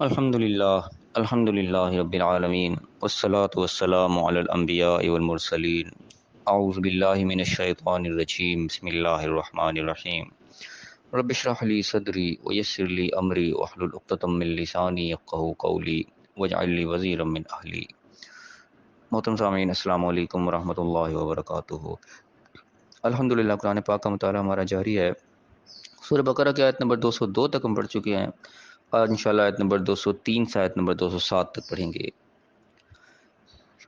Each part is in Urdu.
الحمد للہ رب العالمین والصلاة والسلام علی الانبیاء والمرسلین اعوذ باللہ من الشیطان الرجیم بسم اللہ الرحمن الرحیم رب اشرح لی صدری ویسر لی امری واحلل عقدۃ من لسانی یفقہوا قولی واجعل لی وزیرا من اہلی۔ محترم سامعین، السلام علیکم ورحمۃ اللہ وبرکاتہ۔ الحمدللہ قرآن پاک کا مطالعہ ہمارا جاری ہے۔ سورہ بقرہ کی آیت نمبر 202 تک ہم پڑھ چکے ہیں۔ آج انشاءاللہ آیت نمبر 203 سے آیت نمبر 207 تک پڑھیں گے۔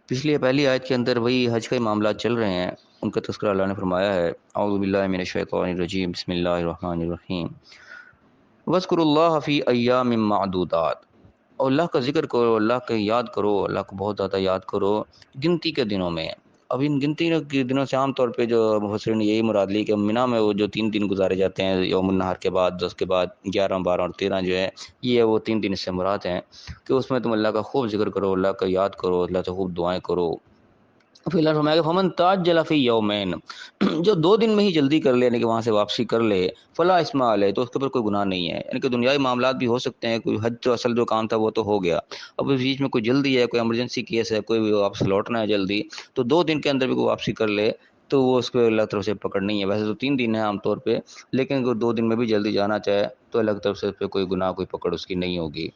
پہلی آیت کے اندر وہی حج کے معاملات چل رہے ہیں، ان کا تذکرہ اللہ نے فرمایا ہے۔ اعوذ باللہ من الشیطان الرجیم، بسم اللہ الرحمن الرحیم۔ وَاذْكُرُوا اللَّهَ فِي أَيَّامٍ مَّعْدُودَاتٍ، اور اللہ کا ذکر کرو، اللہ کا یاد کرو، اللہ کو بہت زیادہ یاد کرو گنتی کے دنوں میں۔ اب ان گنتی کے دنوں سے عام طور پہ جو مفسرین نے یہی مراد لی کہ منی میں وہ جو 3 دن گزارے جاتے ہیں، یوم النحر کے بعد، اس کے بعد 11، 12 اور 13 جو ہے، یہ وہ 3 دن اس سے مراد ہیں کہ اس میں تم اللہ کا خوب ذکر کرو، اللہ کا یاد کرو، اللہ سے خوب دعائیں کرو۔ پھر اللہ فرمایا کہ فمن تعجل فی یومین، جو 2 دن میں ہی جلدی کر لے، یعنی کہ وہاں سے واپسی کر لے، فلا اسم علیہ، تو اس کے اوپر کوئی گناہ نہیں ہے۔ یعنی کہ دنیاوی معاملات بھی ہو سکتے ہیں، کوئی حج تو اصل جو کام تھا وہ تو ہو گیا، اب اس بیچ میں کوئی جلدی ہے، کوئی ایمرجنسی کیس ہے، کوئی بھی واپس لوٹنا ہے جلدی، تو 2 دن کے اندر بھی کوئی واپسی کر لے تو وہ اس کو اللہ کی طرف سے پکڑ نہیں ہے۔ ویسے تو 3 دن ہے عام طور پہ، لیکن اگر 2 دن میں بھی جلدی جانا چاہے تو اللہ کی طرف سے اس پہ کوئی گناہ، کوئی پکڑ اس کی نہیں ہوگی۔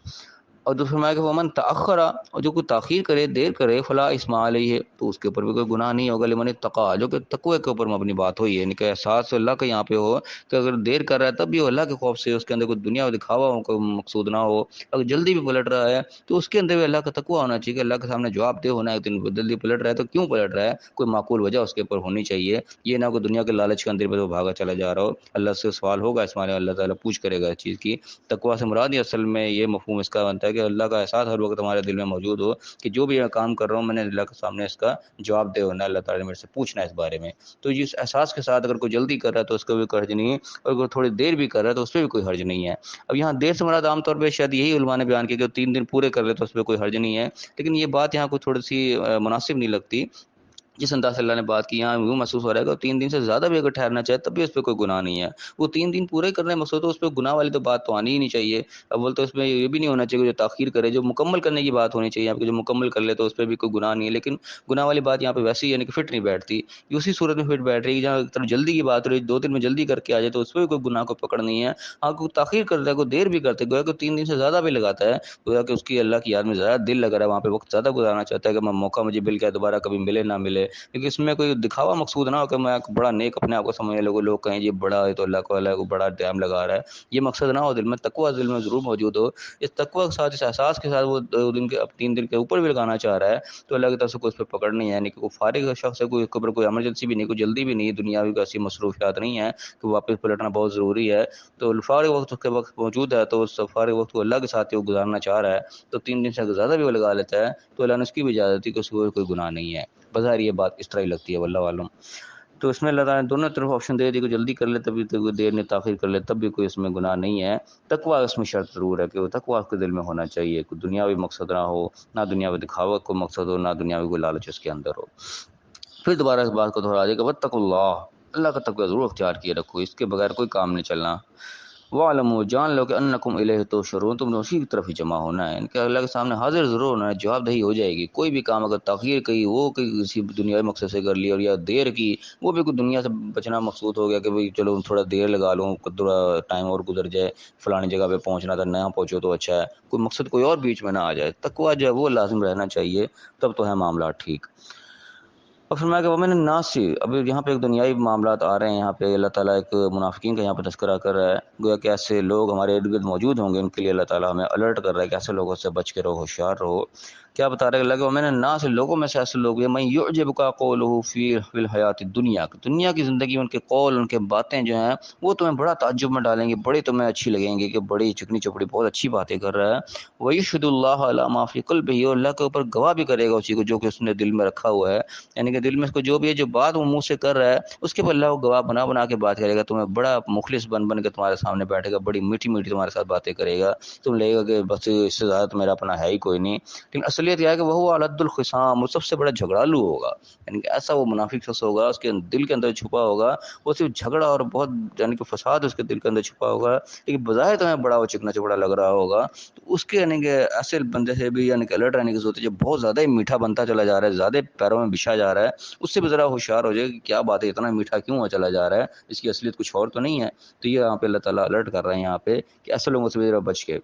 اور دوسرا فرمایا کہ ومن تأخر، اور جو کوئی تاخیر کرے، دیر کرے، فلا اسم علیہ، تو اس کے اوپر بھی کوئی گناہ نہیں ہوگا۔ لمن اتقی، جو کہ تقوی کے اوپر مبنی بات ہوئی ہے، یعنی کہ احساس اللہ کا یہاں پہ ہو کہ اگر دیر کر رہا ہے تب بھی وہ اللہ کے خوف سے، اس کے اندر کوئی دنیا دکھاوا ہو، کوئی مقصود نہ ہو۔ اگر جلدی بھی پلٹ رہا ہے تو اس کے اندر بھی اللہ کا تقوی ہونا چاہیے کہ اللہ کے سامنے جواب دہ ہونا ہے کہ جلدی پلٹ رہا ہے تو کیوں پلٹ رہا ہے، کوئی معقول وجہ اس کے اوپر ہونی چاہیے۔ یہ نہ کوئی دنیا کے لالچ کے اندر پہ وہ بھاگا چلا جا رہا ہو، اللہ سے سوال ہوگا، اس معنی اللہ تعالیٰ پوچھ کرے گا اس چیز کی۔ تقوی سے مراد یہ اصل میں یہ مفہوم اس کا بنتا ہے کہ اللہ کا احساس ہر وقت ہمارے دل میں موجود ہو کہ جو بھی میں کام کر رہا ہوں، میں نے اللہ کے سامنے اس کا جواب دہ ہونا ہے، اللہ تعالیٰ نے میرے سے پوچھنا ہے اس بارے میں۔ تو اس احساس کے ساتھ اگر کوئی جلدی کر رہا ہے تو اس کو بھی کوئی حرج نہیں ہے، اور اگر تھوڑی دیر بھی کر رہا ہے تو اس پہ بھی کوئی حرج نہیں ہے۔ اب یہاں دیر سے مراد عام طور پہ شاید یہی علماء نے بیان کیا کہ 3 دن پورے کر لے تو اس پہ کوئی حرج نہیں ہے، لیکن یہ بات یہاں کو تھوڑی سی مناسب نہیں لگتی۔ جس انداز سے اللہ نے بات کی، یہاں یوں محسوس ہو رہا ہے کہ 3 دن سے زیادہ بھی اگر ٹھہرنا چاہے تب بھی اس پہ کوئی گناہ نہیں ہے۔ وہ 3 دن پورے کرنے مقصود، تو اس پہ گناہ والی تو بات تو آنی ہی نہیں چاہیے۔ اول تو اس میں یہ بھی نہیں ہونا چاہیے کہ جو تاخیر کرے، جو مکمل کرنے کی بات ہونی چاہیے، آپ کے جو مکمل کر لے تو اس پہ بھی کوئی گناہ نہیں ہے، لیکن گناہ والی بات یہاں پہ ویسے ہی یعنی کہ فٹ نہیں بیٹھتی۔ یہ اسی صورت میں فٹ بیٹھ رہی ہے جہاں ایک طرف جلدی کی بات ہو رہی ہے، 2 دن میں جلدی کر کے آ جائے تو اس پہ بھی کوئی گناہ کو پکڑ نہیں ہے۔ ہاں کوئی تاخیر کرتا ہے، کوئی دیر بھی کرتا ہے، گویا کہ 3 دن سے زیادہ بھی لگاتا ہے، گویا کہ اس کی اللہ کی یاد میں زیادہ دل لگ رہا ہے، وہاں پہ وقت زیادہ گزارنا چاہتا ہے کہ میں موقع مجھے مل گیا دوبارہ کبھی ملے نہ ملے، لیکن اس میں کوئی دکھاوا مقصود نہ ہو کہ میں بڑا نیک اپنے آپ کو سمجھنے لوگ کہیں یہ بڑا ہے تو اللہ کو اللہ کو بڑا ٹائم لگا رہا ہے، یہ مقصد نہ ہو، دل میں تقوی دل میں ضرور موجود ہو۔ اس تقوی کے ساتھ، اس احساس کے ساتھ وہ 3 دن کے اوپر بھی لگانا چاہ رہا ہے تو اللہ کی طرف سے کوئی اس پہ پکڑ نہیں ہے، یعنی کہ کوئی فارغ شخص ہے، کوئی اوپر کوئی ایمرجنسی بھی نہیں، کوئی جلدی بھی نہیں، دنیاوی ایسی مصروفیات نہیں ہے کہ واپس پلٹنا بہت ضروری ہے، تو فارغ وقت اس کے وقت موجود ہے تو اس فارغ وقت کو اللہ کے ساتھ وہ گزارنا چاہ رہا ہے، تو 3 دن سے زیادہ بھی وہ لگا لیتا ہے تو اللہ نے اس کی بھی اجازت دی کہ اس کو کوئی گناہ نہیں ہے۔ بظاہر یہ بات اس طرح ہی لگتی ہے، واللہ عالم۔ تو اس میں اللہ تعالیٰ نے دونوں طرف آپشن دے دی کہ جلدی کر لے تب بھی، تو دیر نے تاخیر کر لے تب بھی کوئی اس میں گناہ نہیں ہے۔ تقوی اس میں شرط ضرور ہے کہ وہ تقوی اس کے دل میں ہونا چاہیے، کوئی دنیاوی مقصد نہ ہو، نہ دنیاوی دکھاوا کو مقصد ہو، نہ دنیاوی کوئی لالچ اس کے اندر ہو۔ پھر دوبارہ اس بات کو دہرا دیا کہ واتقوا اللہ، اللہ کا تقوی ضرور اختیار کیے رکھو، اس کے بغیر کوئی کام نہیں چلنا۔ وَاعْلَمُوا، جان لو کہ انکم الیہ تحشرون، تم نے اسی کی طرف ہی جمع ہونا ہے، ان کہ اللہ کے سامنے حاضر ضرور ہونا ہے، جواب دہی ہو جائے گی۔ کوئی بھی کام اگر تاخیر کی، وہ کسی دنیاوی مقصد سے کر لی، اور یا دیر کی، وہ بھی کوئی دنیا سے بچنا مقصود ہو گیا کہ بھئی چلو تھوڑا دیر لگا لوں، تھوڑا ٹائم اور گزر جائے، فلانی جگہ پہ پہنچنا تھا، نہ پہنچو تو اچھا ہے، کوئی مقصد کوئی اور بیچ میں نہ آ جائے۔ تقوی جو ہے وہ لازم رہنا چاہیے، تب تو ہے معاملات ٹھیک۔ اور فرمایا کہ ومن الناس، اب یہاں پہ ایک دنیائی معاملات آ رہے ہیں، یہاں پہ اللہ تعالیٰ ایک منافقین کا یہاں پہ تذکرہ کر رہا ہے، گویا کہ ایسے لوگ ہمارے ارد گرد موجود ہوں گے، ان کے لیے اللہ تعالیٰ ہمیں الرٹ کر رہا ہے کہ ایسے لوگوں سے بچ کے رہو، ہوشیار رہو۔ کیا بتا رہے ہیں اللہ کہ ومن الناس، لوگوں میں سے ایسے لوگ ہیں، من یعجبک قولہ فی الحیات الدنیا، دنیا کی زندگی میں ان کے قول، ان کے باتیں جو ہیں وہ تمہیں بڑا تعجب میں ڈالیں گے، بڑی تمہیں اچھی لگیں گی کہ بڑی چکنی چپڑی بہت اچھی باتیں کر رہا ہے۔ وَيَشْهَدُ اللَّهَ عَلَىٰ مَا فِي قَلْبِهِ، اور اللہ کے اوپر گواہ بھی کرے گا اسی کو جو کہ اس نے دل میں رکھا ہوا ہے، یعنی کہ دل میں اس کو جو بھی ہے، جو بات وہ منہ سے کر رہا ہے اس کے اوپر اللہ کو گواہ بنا بنا کے بات کرے گا، تمہیں بڑا مخلص بن بن کے تمہارے سامنے بیٹھے گا، بڑی میٹھی میٹھی تمہارے ساتھ باتیں کرے گا، تم لے گا کہ بس اس سے زیادہ تو میرا اپنا ہے ہی کوئی نہیں، لیکن اصلیت یہ ہے کہ وہ علد الخصام، وہ سب سے بڑا جھگڑالو ہوگا، یعنی کہ ایسا وہ منافق شخص ہوگا، اس کے دل کے اندر چھپا ہوگا وہ صرف جھگڑا اور بہت یعنی کہ فساد اس کے دل کے اندر چھپا ہوگا، لیکن بظاہر تمہیں بڑا وہ چکنا چپڑا لگ رہا ہوگا، تو اس کے یعنی کہ ایسے بندے سے بھی یعنی کہ الرٹ رہنے کی ضرورت ہے جو بہت زیادہ ہی میٹھا بنتا چلا جا رہا ہے، زیادہ پیروں میں بچھا جا رہا ہے، اس سے بھی ذرا ہوشیار ہو جائے کہ کیا بات ہے، اتنا میٹھا کیوں ہوا چلا جا رہا ہے، اس کی اصلیت کچھ اور تو نہیں ہے۔ تو یہ یہاں پہ اللہ تعالیٰ الرٹ کر رہے ہیں یہاں پہ کہ ایسے لوگوں سے بھی ذرا بچ کے۔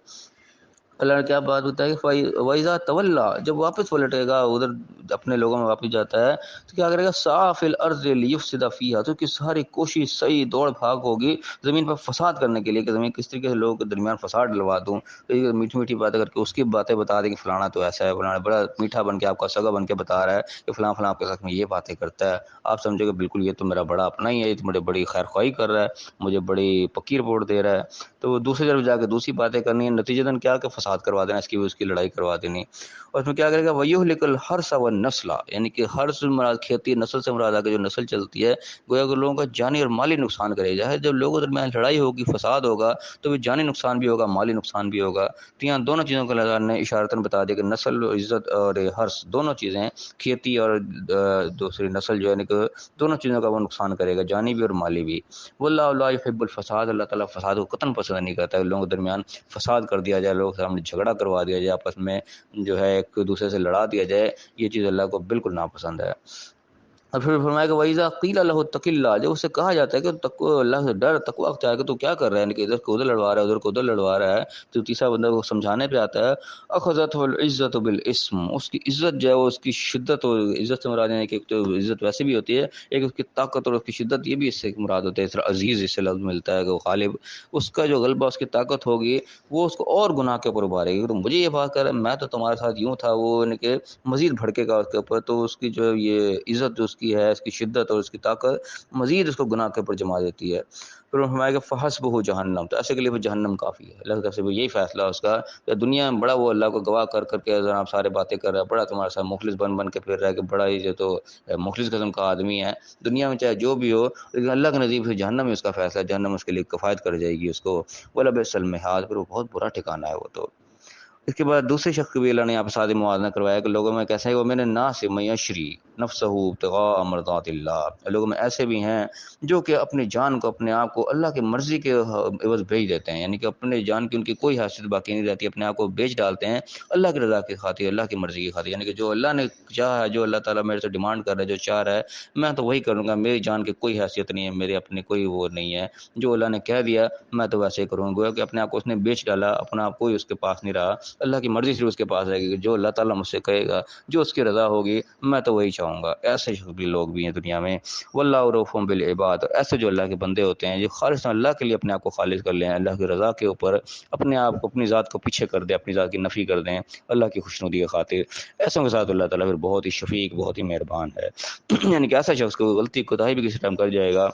اللہ نے کیا بات بتائی کہ وَإِذَا تَوَلَّى، جب واپس پلٹے گا ادھر اپنے لوگوں میں واپس جاتا ہے تو کیا کرے گا، سعى فِي الْأَرْضِ لِيُفْسِدَ فِيهَا، تو کی ساری کوشش صحیح دوڑ بھاگ ہوگی زمین پر فساد کرنے کے لیے کہ زمین کس طریقے سے لوگوں کے درمیان فساد ڈلوا دوں، میٹھی میٹھی باتیں کر کے اس کی باتیں بتا دیں کہ فلانا تو ایسا ہے، فلانا بڑا میٹھا بن کے آپ کا سگا بن کے بتا رہا ہے کہ فلاں فلاں آپ کے ساتھ میں یہ باتیں کرتا ہے، آپ سمجھو کہ بالکل یہ تو میرا بڑا اپنا ہی ہے، یہ تو مجھے بڑی خیر خواہی کر رہا ہے، مجھے بڑی پکی رپورٹ دے رہا ہے، تو وہ دوسری طرف جا کے دوسری باتیں کرنی ہے، نتیجتاً کیا کہ فساد کروا دینا، اس کی بھی اس کی لڑائی کروا دینی، اور اس میں کیا کرے گا، وَيُهْلِكُ الْحَرْثَ وَالنَّسْلَ، یعنی کہ حرث مراد کھیتی، نسل سے مراد آگے جو نسل چلتی ہے، گویا کہ لوگوں کا جانی اور مالی نقصان کرے گا، جب لوگوں کے درمیان لڑائی ہوگی، فساد ہوگا تو بھی جانی نقصان بھی ہوگا، مالی نقصان بھی ہوگا، تو یہاں دونوں چیزوں کو اللہ نے اشارتاً بتا دیا کہ نسل و عزت اور حرث دونوں چیزیں، کھیتی اور دوسری نسل جو ہے کہ دونوں چیزوں کا وہ نقصان کرے گا، جانی بھی اور مالی بھی۔ واللہ لا يحب الفساد، اللہ تعالیٰ فساد کو قطعاً پسند نہیں کرتا ہے، لوگوں کے درمیان فساد کر دیا جائے، لوگوں کے سامنے جھگڑا کروا دیا جائے، آپس میں جو ہے ایک دوسرے سے لڑا دیا جائے، یہ چیز اللہ کو بالکل ناپسند ہے۔ اور پھر فرمایا کہ وَإِذَا قِيلَ لَهُ اتَّقِ اللَّهَ، جب اسے کہا جاتا ہے کہ تقوی اللہ سے ڈر، تقوی اختیار کر، تو کیا کر رہا ہے، کہ ادھر کو ادھر لڑوا رہا ہے، ادھر کو ادھر لڑوا رہا ہے، تو تیسرا بندہ کو سمجھانے پہ آتا ہے، اخذته العزت بالاسم، اس کی عزت جو ہے وہ اس کی شدت، اور عزت سے مراد ہے کہ تو عزت ویسے بھی ہوتی ہے، ایک اس کی طاقت اور اس کی شدت، یہ بھی اس سے مراد ہوتا ہے، اس طرح عزیز اس سے لفظ ملتا ہے کہ وہ غالب، اس کا جو غلبہ، اس کی طاقت ہوگی، وہ اس کو اور گناہ کے اوپر ابھارے گی، تو مجھے یہ بات کر رہا ہے، میں تو تمہارے ساتھ یوں تھا، وہ یعنی کہ مزید بھڑکے گا اس کے اوپر، تو اس کی جو یہ عزت جو اس کی ہے، اس کی شدت اور اس کی طاقت مزید اس کو گناہ کے اوپر جما دیتی ہے۔ پھر ہمارے کہ فحسبہ جہنم، تو ایسے کے لیے وہ جہنم کافی ہے، اللہ کی طرف سے بھی یہی فیصلہ اس کا کہ دنیا میں بڑا وہ اللہ کو گواہ کر کر کے آپ سارے باتیں کر رہا ہے، بڑا تمہارے ساتھ مخلص بن بن کے پھر رہا ہے کہ بڑا ہی جو تو مخلص قسم کا آدمی ہے، دنیا میں چاہے جو بھی ہو، لیکن اللہ کے نزدیک پھر جہنم میں اس کا فیصلہ، جہنم اس کے لیے کفایت کر جائے گی اس کو، وَلَبِئْسَ الْمِہَادُ، پھر وہ بہت برا ٹھکانہ ہے وہ تو۔ اس کے بعد دوسرے شخص کو بھی اللہ نے یہاں پہ ساتھ موازنہ کروایا کہ لوگوں میں کیسا ہے، وہ من الناس من یشری نفسہ ابتغاء مرضات اللہ، لوگوں میں ایسے بھی ہیں جو کہ اپنی جان کو، اپنے آپ کو اللہ کی مرضی کے عوض بیچ دیتے ہیں، یعنی کہ اپنے جان کی ان کی کوئی حیثیت باقی نہیں رہتی، اپنے آپ کو بیچ ڈالتے ہیں اللہ کی رضا کی خاطر، اللہ کی مرضی کی خاطر، یعنی کہ جو اللہ نے چاہا ہے، جو اللہ تعالیٰ میرے سے ڈیمانڈ کر رہا ہے، جو چاہ رہا ہے میں تو وہی کروں گا، میری جان کی کوئی حیثیت نہیں ہے، میرے اپنے کوئی وہ نہیں ہے، جو اللہ نے کہہ دیا میں تو ویسے ہی کروں گا، گویا کہ اپنے آپ کو اس نے بیچ ڈالا، اپنا آپ کوئی اس کے پاس نہیں رہا، اللہ کی مرضی صرف اس کے پاس رہے گی، جو اللہ تعالیٰ مجھ سے کہے گا، جو اس کی رضا ہوگی میں تو وہی چاہوں گا، ایسے بھی لوگ بھی ہیں دنیا میں۔ واللہ رؤوف بالعباد، ایسے جو اللہ کے بندے ہوتے ہیں جو خالص اللہ کے لیے اپنے آپ کو خالص کر لیں، اللہ کی رضا کے اوپر اپنے آپ کو، اپنی ذات کو پیچھے کر دیں، اپنی ذات کی نفی کر دیں اللہ کی خوشنودی کی خاطر، ایسوں کے ساتھ اللہ تعالیٰ پھر بہت ہی شفیق، بہت ہی مہربان ہے۔ یعنی کہ ایسا شخص کو غلطی کوتاہی بھی کسی ٹائم کر جائے گا،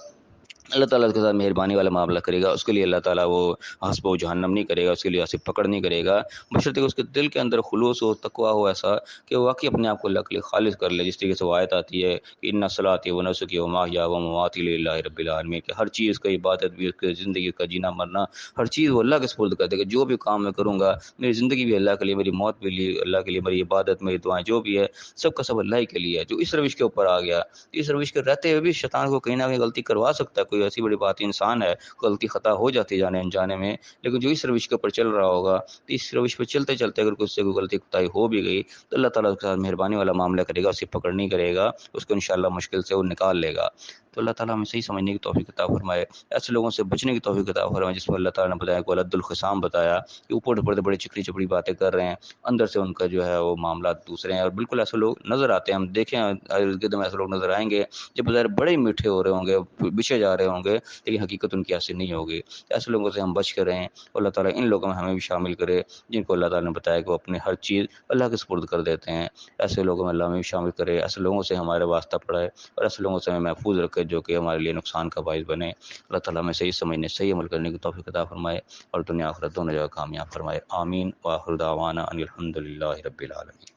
اللہ تعالیٰ اس کے ساتھ مہربانی والا معاملہ کرے گا، اس کے لیے اللہ تعالیٰ وہ حسب و جہنم نہیں کرے گا، اس کے لیے ایسی پکڑ نہیں کرے گا، بشرطیکہ اس کے دل کے اندر خلوص ہو، تقویٰ ہو، ایسا کہ وہ واقعی اپنے آپ کو اللہ کے لیے خالص کر لے، جس طریقے سے وہ آیت آتی ہے کہ ان صلاتی و نسکی و ماحیا و مماتی للہ رب العالمین، کہ ہر چیز کا عبادت بھی، اس کی زندگی کا جینا مرنا، ہر چیز وہ اللہ کے سپرد کر دے گا، جو بھی کام میں کروں گا، میری زندگی بھی اللہ کے لیے، میری موت بھی اللہ کے لیے، میری عبادت، میری دعائیں جو بھی ہے سب کا سب اللہ ہی کے لیے ہے۔ جو اس روش کے اوپر آ گیا، اس روش کے رہتے ہوئے بھی شیطان کو کہیں نہ کہیں غلطی کروا سکتا ہے، کوئی ایسی بڑی بات، انسان ہے، غلطی خطا ہو جاتی جانے انجانے میں، لیکن جو اس روش کے اوپر چل رہا ہوگا، تو اس روش پہ چلتے چلتے اگر کچھ سے کوئی غلطی خطائی ہو بھی گئی تو اللہ تعالیٰ اس کے ساتھ مہربانی والا معاملہ کرے گا، اسے پکڑ نہیں کرے گا، اس کو انشاءاللہ مشکل سے وہ نکال لے گا۔ تو اللہ تعالیٰ ہمیں صحیح سمجھنے کی توفیق عطا فرمائے، ایسے لوگوں سے بچنے کی توفیق عطا فرمائے جس میں اللہ تعالیٰ نے بتایا کہ ولد الخصام بتایا کہ اوپر اوپر سے بڑے چکری چپڑی باتیں کر رہے ہیں، اندر سے ان کا جو ہے وہ معاملات دوسرے ہیں، اور بالکل ایسے لوگ نظر آتے ہیں، ہم دیکھیں ارد گرد میں ایسے لوگ نظر آئیں گے جو بظاہر بڑے ہی میٹھے ہو رہے ہوں گے، بچھے جا رہے ہوں گے، لیکن حقیقت ان کی ایسی نہیں ہوگی، ایسے لوگوں سے ہم بچ کر رہیں، اللہ تعالیٰ ان لوگوں میں ہمیں بھی شامل کرے جن کو اللہ تعالیٰ نے بتایا کہ وہ اپنے ہر چیز اللہ کے سپرد کر دیتے ہیں، ایسے لوگوں میں اللہ ہمیں بھی شامل کرے، ایسے لوگوں سے ہمارے واسطہ پڑھائے اور ایسے لوگوں سے ہمیں محفوظ رکھے جو کہ ہمارے لیے نقصان کا باعث بنے۔ اللہ تعالیٰ ہمیں صحیح سمجھنے، صحیح عمل کرنے کی توفیق عطا فرمائے اور دنیا آخرت دونوں جگہ کامیاب فرمائے، آمین، وآخر دعوانا ان الحمد للہ رب العالمین۔